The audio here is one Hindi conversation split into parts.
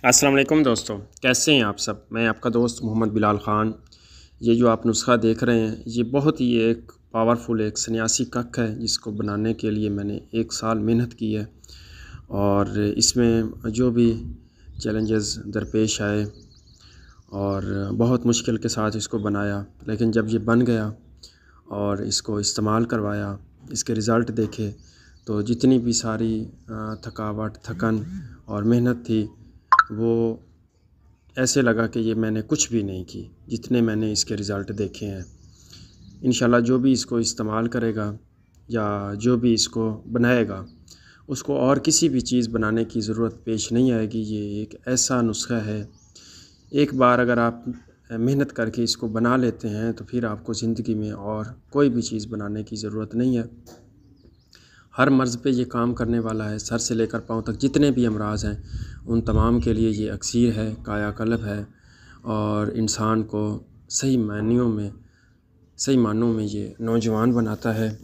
अस्सलाम वालेकुम दोस्तों, कैसे हैं आप सब। मैं आपका दोस्त मोहम्मद बिलाल ख़ान। ये जो आप नुस्ख़ा देख रहे हैं, ये बहुत ही एक पावरफुल एक सन्यासी कक है, जिसको बनाने के लिए मैंने 1 साल मेहनत की है। और इसमें जो भी चैलेंजेस दरपेश आए और बहुत मुश्किल के साथ इसको बनाया, लेकिन जब ये बन गया और इसको इस्तेमाल करवाया, इसके रिज़ल्ट देखे, तो जितनी भी सारी थकावट, थकन और मेहनत थी, वो ऐसे लगा कि ये मैंने कुछ भी नहीं की, जितने मैंने इसके रिज़ल्ट देखे हैं। इंशाल्लाह जो भी इसको इस्तेमाल करेगा या जो भी इसको बनाएगा, उसको और किसी भी चीज़ बनाने की ज़रूरत पेश नहीं आएगी। ये एक ऐसा नुस्ख़ा है, एक बार अगर आप मेहनत करके इसको बना लेते हैं, तो फिर आपको ज़िंदगी में और कोई भी चीज़ बनाने की ज़रूरत नहीं है। हर मर्ज़ पे ये काम करने वाला है। सर से लेकर पाँव तक जितने भी अमराज़ हैं, उन तमाम के लिए ये अक्सीर है, कायाकल्प है और इंसान को सही मायनों में ये नौजवान बनाता है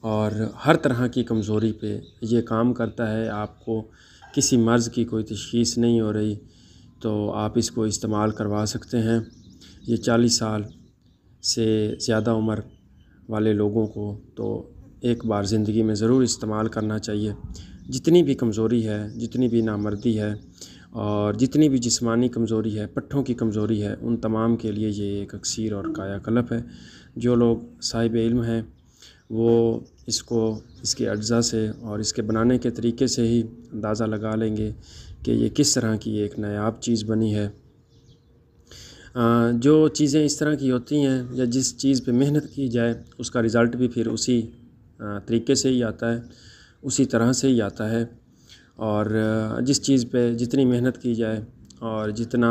और हर तरह की कमज़ोरी पे ये काम करता है। आपको किसी मर्ज़ की कोई तशख़ीस नहीं हो रही, तो आप इसको इस्तेमाल करवा सकते हैं। ये 40 साल से ज़्यादा उम्र वाले लोगों को तो एक बार ज़िंदगी में ज़रूर इस्तेमाल करना चाहिए। जितनी भी कमज़ोरी है, जितनी भी नामर्दी है और जितनी भी जिस्मानी कमज़ोरी है, पट्ठों की कमज़ोरी है, उन तमाम के लिए ये एक अक्सीर और कायाकल्प है। जो लोग साहिब इल्म हैं, वो इसको इसके अज्जा से और इसके बनाने के तरीके से ही अंदाज़ा लगा लेंगे कि ये किस तरह की एक नायाब चीज़ बनी है। जो चीज़ें इस तरह की होती हैं या जिस चीज़ पे मेहनत की जाए, उसका रिज़ल्ट भी फिर उसी तरीके से ही आता है, उसी तरह से ही आता है। और जिस चीज़ पे जितनी मेहनत की जाए और जितना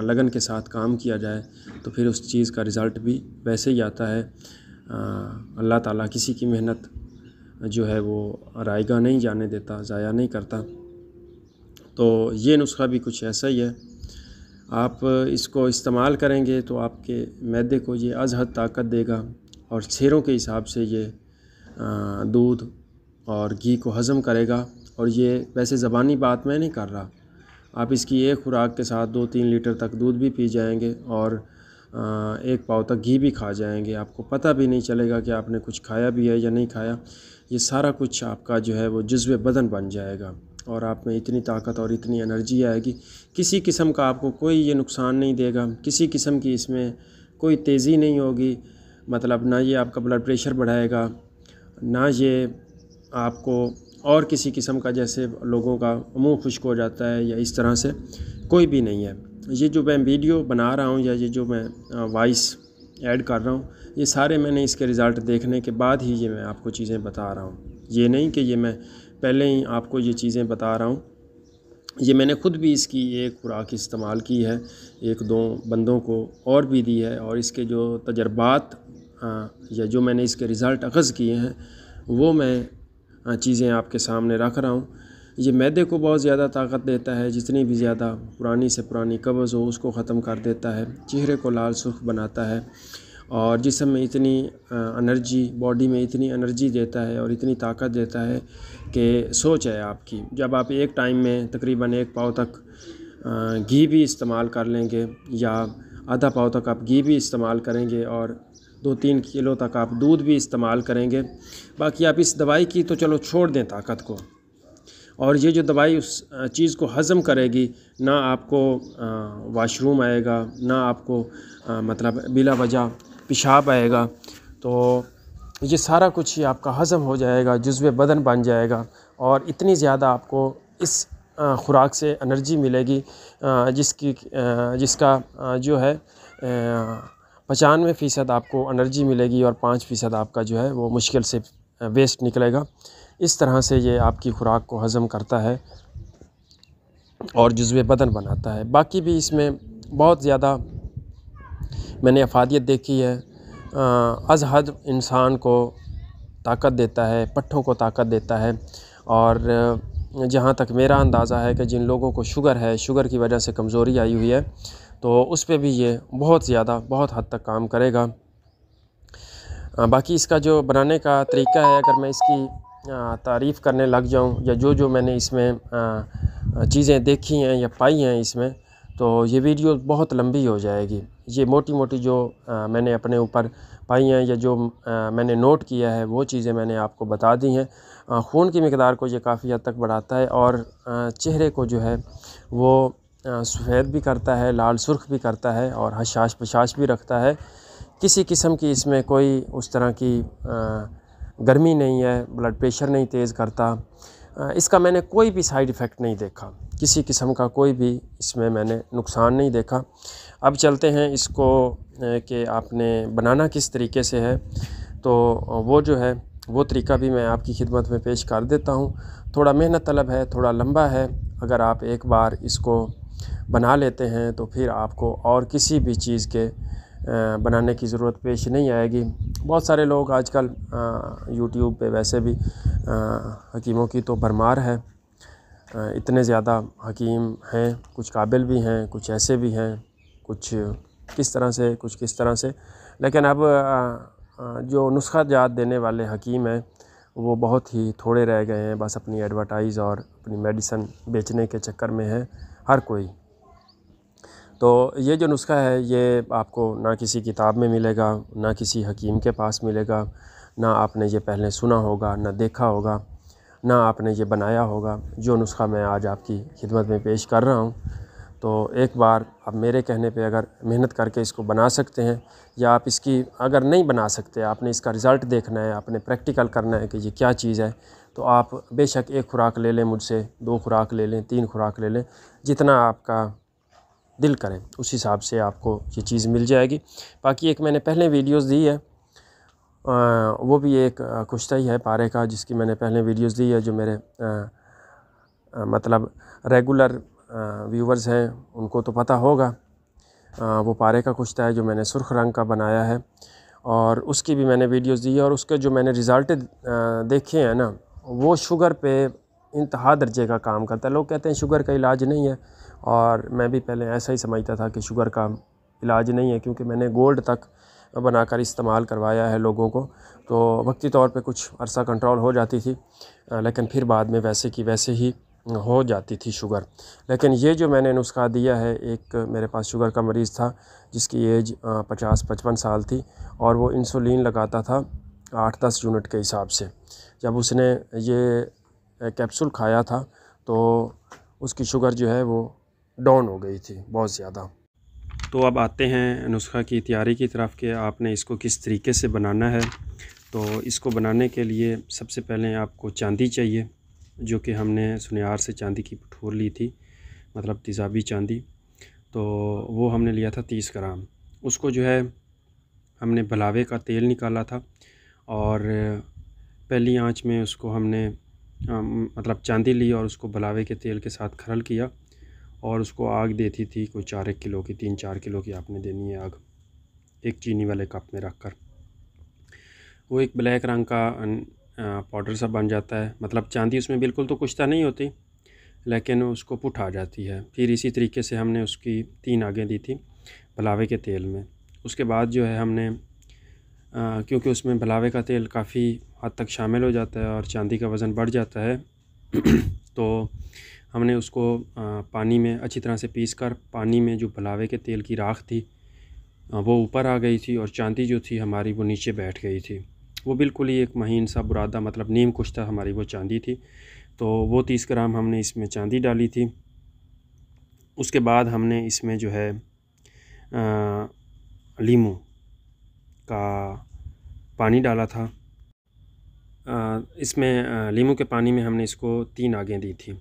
लगन के साथ काम किया जाए, तो फिर उस चीज़ का रिज़ल्ट भी वैसे ही आता है। अल्लाह ताला किसी की मेहनत जो है वो रायगा नहीं जाने देता, ज़ाया नहीं करता। तो ये नुस्ख़ा भी कुछ ऐसा ही है। आप इसको इस्तेमाल करेंगे तो आपके मैदे को ये अज़हद ताकत देगा और सेरों के हिसाब से ये दूध और घी को हज़म करेगा। और ये वैसे ज़बानी बात मैं नहीं कर रहा, आप इसकी एक खुराक के साथ 2-3 लीटर तक दूध भी पी जाएंगे और 1 पाव तक घी भी खा जाएंगे। आपको पता भी नहीं चलेगा कि आपने कुछ खाया भी है या नहीं खाया। ये सारा कुछ आपका जो है वो जुज़्व बदन बन जाएगा और आप में इतनी ताकत और इतनी एनर्जी आएगी, किसी किस्म का आपको कोई ये नुकसान नहीं देगा, किसी किस्म की इसमें कोई तेज़ी नहीं होगी। मतलब ना ये आपका ब्लड प्रेशर बढ़ाएगा, ना ये आपको और किसी किस्म का, जैसे लोगों का मुंह खुश्क हो जाता है या इस तरह से, कोई भी नहीं है। ये जो मैं वीडियो बना रहा हूँ या ये जो मैं वॉइस ऐड कर रहा हूँ, ये सारे मैंने इसके रिज़ल्ट देखने के बाद ही ये मैं आपको चीज़ें बता रहा हूँ। ये नहीं कि ये मैं पहले ही आपको ये चीज़ें बता रहा हूँ। ये मैंने ख़ुद भी इसकी एक खुराक इस्तेमाल की है, 1-2 बंदों को और भी दी है, और इसके जो तजर्बात या जो मैंने इसके रिज़ल्ट अख़ज़ किए हैं, वो मैं चीज़ें आपके सामने रख रहा हूँ। ये मैदे को बहुत ज़्यादा ताकत देता है, जितनी भी ज़्यादा पुरानी से पुरानी कब्ज़ हो उसको ख़त्म कर देता है, चेहरे को लाल सुर्ख बनाता है और जिस्म में इतनी एनर्जी, बॉडी में इतनी एनर्जी देता है और इतनी ताकत देता है कि सोच है आपकी, जब आप एक टाइम में तकरीबन 1 पाव तक घी भी इस्तेमाल कर लेंगे या आधा पाव तक आप घी भी इस्तेमाल करेंगे और 2-3 किलो तक आप दूध भी इस्तेमाल करेंगे। बाकी आप इस दवाई की तो चलो छोड़ दें ताकत को, और ये जो दवाई उस चीज़ को हज़म करेगी, ना आपको वाशरूम आएगा, ना आपको मतलब बिला वजह पेशाब आएगा। तो ये सारा कुछ ही आपका हज़म हो जाएगा, जुज़्व बदन बन जाएगा और इतनी ज़्यादा आपको इस खुराक से एनर्जी मिलेगी जिसका जो है 95% आपको एनर्जी मिलेगी और 5% आपका जो है वो मुश्किल से वेस्ट निकलेगा। इस तरह से ये आपकी खुराक को हज़म करता है और जुज़्व बदन बनाता है। बाकी भी इसमें बहुत ज़्यादा मैंने अफादियत देखी है। अज़हद इंसान को ताकत देता है, पट्ठों को ताकत देता है, और जहाँ तक मेरा अंदाज़ा है कि जिन लोगों को शुगर है, शुगर की वजह से कमज़ोरी आई हुई है, तो उस पे भी ये बहुत हद तक काम करेगा। बाकी इसका जो बनाने का तरीका है, अगर मैं इसकी तारीफ़ करने लग जाऊँ या जो मैंने इसमें चीज़ें देखी हैं या पाई हैं इसमें, तो ये वीडियो बहुत लंबी हो जाएगी। ये मोटी मोटी जो मैंने अपने ऊपर पाई हैं या जो मैंने नोट किया है वो चीज़ें मैंने आपको बता दी हैं। खून की मिकदार को ये काफ़ी हद तक बढ़ाता है और चेहरे को जो है वो सफ़ेद भी करता है, लाल सुर्ख भी करता है और हशाश पशाश भी रखता है। किसी किस्म की इसमें कोई उस तरह की गर्मी नहीं है, ब्लड प्रेशर नहीं तेज़ करता। इसका मैंने कोई भी साइड इफ़ेक्ट नहीं देखा, किसी किस्म का कोई भी इसमें मैंने नुकसान नहीं देखा। अब चलते हैं इसको कि आपने बनाना किस तरीके से है, तो वो जो है वो तरीका भी मैं आपकी खिदमत में पेश कर देता हूँ। थोड़ा मेहनत तलब है, थोड़ा लंबा है। अगर आप एक बार इसको बना लेते हैं तो फिर आपको और किसी भी चीज़ के बनाने की ज़रूरत पेश नहीं आएगी। बहुत सारे लोग आजकल यूट्यूब पे वैसे भी हकीमों की तो भरमार है, इतने ज़्यादा हकीम हैं, कुछ काबिल भी हैं, कुछ ऐसे भी हैं, कुछ किस तरह से, कुछ किस तरह से। लेकिन अब जो नुस्खा जात देने वाले हकीम हैं वो बहुत ही थोड़े रह गए हैं। बस अपनी एडवर्टाइज़ और अपनी मेडिसन बेचने के चक्कर में है हर कोई। तो ये जो नुस्खा है ये आपको ना किसी किताब में मिलेगा, ना किसी हकीम के पास मिलेगा, ना आपने ये पहले सुना होगा, ना देखा होगा, ना आपने ये बनाया होगा। जो नुस्खा मैं आज आपकी खिदमत में पेश कर रहा हूँ, तो एक बार आप मेरे कहने पे अगर मेहनत करके इसको बना सकते हैं, या आप इसकी अगर नहीं बना सकते, आपने इसका रिज़ल्ट देखना है, आपने प्रैक्टिकल करना है कि ये क्या चीज़ है, तो आप बेशक 1 खुराक ले लें मुझसे, 2 खुराक ले लें, 3 खुराक ले लें, जितना आपका दिल करें उस हिसाब से आपको ये चीज़ मिल जाएगी। बाकी एक मैंने पहले वीडियोस दी है, वो भी एक कुश्ता ही है पारे का, जिसकी मैंने पहले वीडियोस दी है। जो मेरे मतलब रेगुलर व्यूवर्स हैं उनको तो पता होगा। वो पारे का कुश्ता है जो मैंने सुर्ख रंग का बनाया है, और उसकी भी मैंने वीडियोस दी है। और उसके जो मैंने रिज़ल्ट देखे हैं ना, वो शुगर पे इंतहा दर्जे का काम करता है। लोग कहते हैं शुगर का इलाज नहीं है, और मैं भी पहले ऐसा ही समझता था कि शुगर का इलाज नहीं है, क्योंकि मैंने गोल्ड तक बनाकर इस्तेमाल करवाया है लोगों को। तो वक्ती तौर पे कुछ अरसा कंट्रोल हो जाती थी, लेकिन फिर बाद में वैसे की वैसे ही हो जाती थी शुगर। लेकिन ये जो मैंने नुस्खा दिया है, एक मेरे पास शुगर का मरीज़ था जिसकी एज 50-55 साल थी, और वो इंसुलिन लगाता था 8-10 यूनिट के हिसाब से। जब उसने ये कैप्सूल खाया था तो उसकी शुगर जो है वो डाउन हो गई थी बहुत ज़्यादा। तो अब आते हैं नुस्खा की तैयारी की तरफ कि आपने इसको किस तरीके से बनाना है। तो इसको बनाने के लिए सबसे पहले आपको चांदी चाहिए, जो कि हमने सुनियार से चांदी की भठोर ली थी, मतलब तेज़ाबी चांदी। तो वो हमने लिया था 30 ग्राम। उसको जो है हमने भलावे का तेल निकाला था, और पहली आंच में उसको हमने मतलब चांदी ली और उसको भलावे के तेल के साथ खरल किया, और उसको आग देती थी कोई 4-1 किलो की, 3-4 किलो की आपने देनी है आग, एक चीनी वाले कप में रख कर। वो एक ब्लैक रंग का पाउडर सा बन जाता है, मतलब चांदी उसमें बिल्कुल तो कुश्ता नहीं होती, लेकिन उसको पुठ आ जाती है। फिर इसी तरीके से हमने उसकी 3 आगें दी थी भलावे के तेल में। उसके बाद जो है हमने क्योंकि उसमें भलावे का तेल काफ़ी हद तक शामिल हो जाता है और चांदी का वज़न बढ़ जाता है तो हमने उसको पानी में अच्छी तरह से पीस कर, पानी में जो भलावे के तेल की राख थी वो ऊपर आ गई थी, और चांदी जो थी हमारी वो नीचे बैठ गई थी। वो बिल्कुल ही एक महीन सा बुरादा, मतलब नीम कुश्ता हमारी वो चांदी थी। तो वो 30 ग्राम हमने इसमें चांदी डाली थी। उसके बाद हमने इसमें जो है लीमू का पानी डाला था। इसमें लीमू के पानी में हमने इसको 3 आगें दी थी।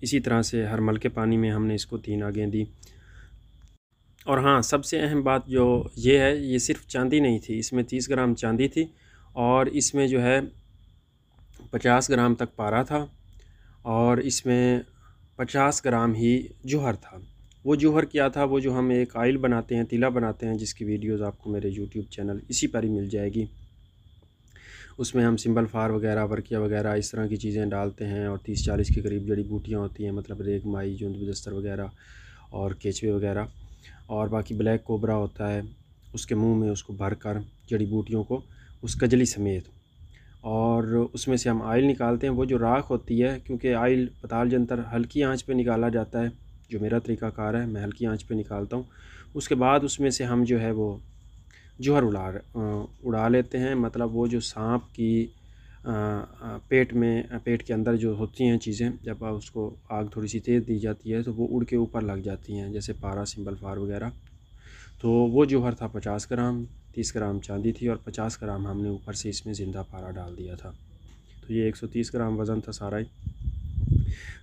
इसी तरह से हरमल के पानी में हमने इसको 3 आगें दी। और हाँ, सबसे अहम बात जो ये है, ये सिर्फ चांदी नहीं थी, इसमें 30 ग्राम चांदी थी, और इसमें जो है 50 ग्राम तक पारा था, और इसमें 50 ग्राम ही जौहर था। वो जौहर क्या था, वो जो हम एक आयल बनाते हैं, तीला बनाते हैं, जिसकी वीडियोज़ आपको मेरे यूट्यूब चैनल इसी पर ही मिल जाएगी। उसमें हम सिंबल फार वगैरह, वर्किया वगैरह इस तरह की चीज़ें डालते हैं, और 30-40 के करीब जड़ी बूटियाँ होती हैं, मतलब रेग माई, जूंद बजस्तर वगैरह और केचवे वगैरह, और बाकी ब्लैक कोबरा होता है, उसके मुंह में उसको भर कर जड़ी बूटियों को उस कजली समेत और उसमें से हम आयल निकालते हैं। वो जो राख होती है, क्योंकि आयल पताल जंतर हल्की आंच पे निकाला जाता है, जो मेरा तरीक़ाकार है, मैं हल्की आंच पे निकालता हूँ। उसके बाद उसमें से हम जो है वो जौहर उड़ा लेते हैं। मतलब वो जो सांप की पेट के अंदर जो होती हैं चीज़ें, जब उसको आग थोड़ी सी तेज़ दी जाती है तो वो उड़ के ऊपर लग जाती हैं, जैसे पारा, सिंबल फार वगैरह। तो वो जौहर था 50 ग्राम, 30 ग्राम चांदी थी और 50 ग्राम हमने ऊपर से इसमें ज़िंदा पारा डाल दिया था। तो ये 130 ग्राम वज़न था सारा ही।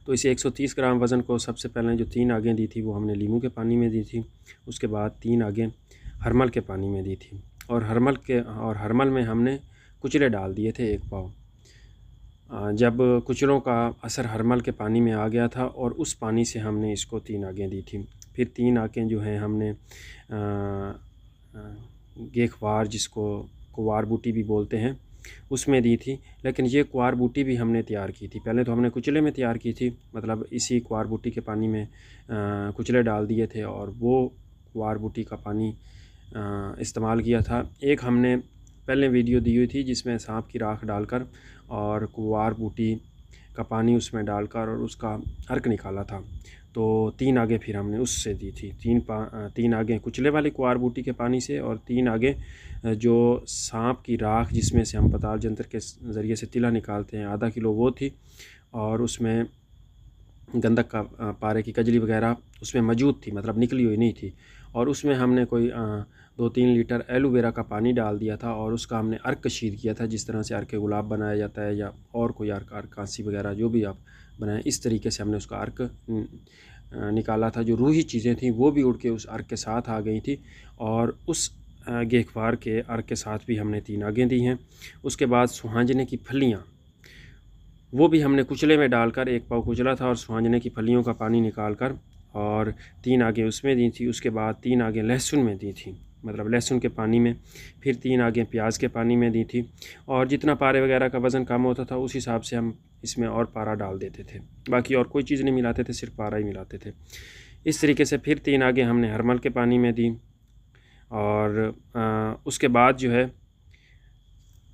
तो इसे 130 ग्राम वज़न को सबसे पहले जो 3 आगें दी थी वो हमने लीमू के पानी में दी थी। उसके बाद 3 आगें हरमल के पानी में दी थी, और हरमल में हमने कुचले डाल दिए थे 1 पाव। जब कुचलों का असर हरमल के पानी में आ गया था और उस पानी से हमने इसको 3 आगें दी थी। फिर 3 आगें जो हैं हमने गेखवार, जिसको कुवार बूटी भी बोलते हैं, उसमें दी थी। लेकिन ये कुवार बूटी भी हमने तैयार की थी, पहले तो हमने कुचले में तैयार की थी, मतलब इसी कुवार बूटी के पानी में कुचले डाल दिए थे और वो कुवार बूटी का पानी इस्तेमाल किया था। एक हमने पहले वीडियो दी हुई थी जिसमें सांप की राख डालकर और कुवार बूटी का पानी उसमें डालकर और उसका अर्क निकाला था। तो 3 आगें फिर हमने उससे दी थी, 3 आगें कुचले वाली कुवार बूटी के पानी से, और 3 आगें जो सांप की राख जिसमें से हम पताल जंतर के ज़रिए से तिला निकालते हैं, आधा किलो वो थी। और उसमें गंधक का पारे की कजली वगैरह उसमें मौजूद थी, मतलब निकली हुई नहीं थी। और उसमें हमने कोई 2-3 लीटर एलोवेरा का पानी डाल दिया था और उसका हमने अर्क कशीद किया था, जिस तरह से अर्क गुलाब बनाया जाता है या और कोई अर्क कांसी वगैरह जो भी आप बनाएं, इस तरीके से हमने उसका अर्क निकाला था। जो रूही चीज़ें थी वो भी उड़ के उस अर्क के साथ आ गई थी, और उस गेखवार के अर्क के साथ भी हमने 3 आगें दी हैं। उसके बाद सुहांजने की फलियाँ, वो भी हमने कुचले में डालकर, 1 पाव कुचला था और सुहांजने की फलियों का पानी निकाल कर और 3 आगें उसमें दी थी। उसके बाद 3 आगें लहसुन में दी थी, मतलब लहसुन के पानी में। फिर 3 आगें प्याज के पानी में दी थी, और जितना पारे वगैरह का वज़न कम होता था उस हिसाब से हम इसमें और पारा डाल देते थे। बाकी और कोई चीज़ नहीं मिलाते थे, सिर्फ पारा ही मिलाते थे। इस तरीके से फिर 3 आगें हमने हरमल के पानी में दी, और उसके बाद जो है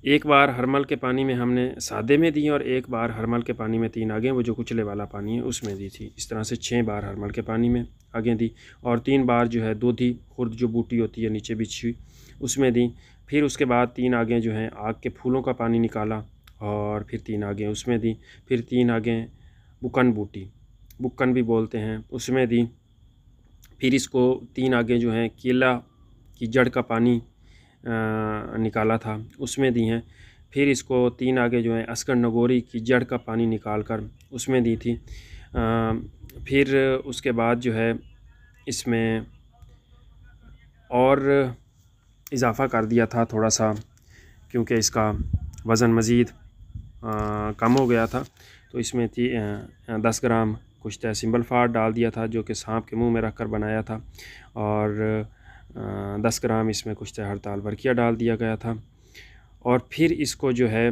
1 बार हरमल के पानी में हमने सादे में दी और 1 बार हरमल के पानी में 3 आगें, वो जो कुचले वाला पानी है उसमें दी थी। इस तरह से 6 बार हरमल के पानी में आगें दी, और 3 बार जो है दूधी खुर्द जो बूटी होती है नीचे बिछी उसमें दी। फिर उसके बाद 3 आगें जो हैं आग के फूलों का पानी निकाला और फिर 3 आगें उसमें दी। फिर 3 आगें बुकन बूटी, बुक्कन भी बोलते हैं, उसमें दी। फिर इसको 3 आगें जो हैं केला की जड़ का पानी निकाला था, उसमें दी हैं। फिर इसको 3 आगें जो हैं अस्कर नगोरी की जड़ का पानी निकाल कर उसमें दी थी। फिर उसके बाद जो है इसमें और इजाफ़ा कर दिया था थोड़ा सा, क्योंकि इसका वज़न मज़ीद कम हो गया था, तो इसमें 10 ग्राम कुश्ता सिंबल फार डाल दिया था, जो कि सांप के मुंह में रख कर बनाया था, और 10 ग्राम इसमें कुश्ता हड़ताल वर्किया डाल दिया गया था। और फिर इसको जो है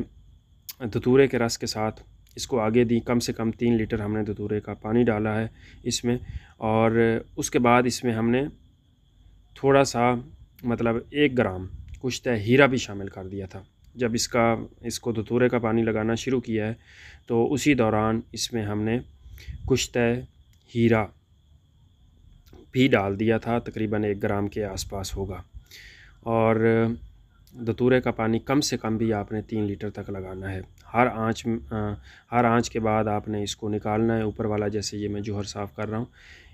धतूरे के रस के साथ इसको आगे दी। कम से कम 3 लीटर हमने धतूरे का पानी डाला है इसमें, और उसके बाद इसमें हमने थोड़ा सा, मतलब 1 ग्राम कुश्ता हीरा भी शामिल कर दिया था। जब इसको धतूरे का पानी लगाना शुरू किया है तो उसी दौरान इसमें हमने कुश्ता हीरा भी डाल दिया था, तकरीबन 1 ग्राम के आसपास होगा। और धतूरे का पानी कम से कम भी आपने 3 लीटर तक लगाना है। हर आँच के बाद आपने इसको निकालना है ऊपर वाला। जैसे ये मैं जौहर साफ़ कर रहा हूँ,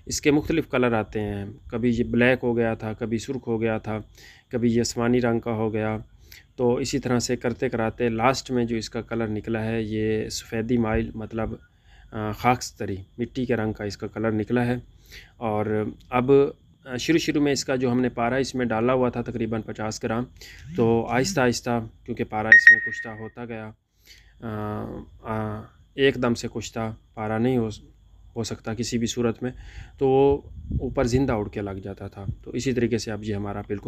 इसके मुख्तलिफ़ कलर आते हैं, कभी ये ब्लैक हो गया था, कभी सुर्ख हो गया था, कभी ये आसमानी रंग का हो गया। तो इसी तरह से करते कराते लास्ट में जो इसका कलर निकला है ये सफ़ेदी माइल, मतलब खाकस्तरी मिट्टी के रंग का इसका कलर निकला है। और अब शुरू में इसका जो हमने पारा इसमें डाला हुआ था तकरीबन 50 ग्राम, तो आहिस्ता आहिस्ता क्योंकि पारा इसमें कुश्ता होता गया, एकदम से कुश्ता पारा नहीं हो सकता किसी भी सूरत में, तो वो ऊपर ज़िंदा उड़ के लग जाता था। तो इसी तरीके से अब ये हमारा बिल्कुल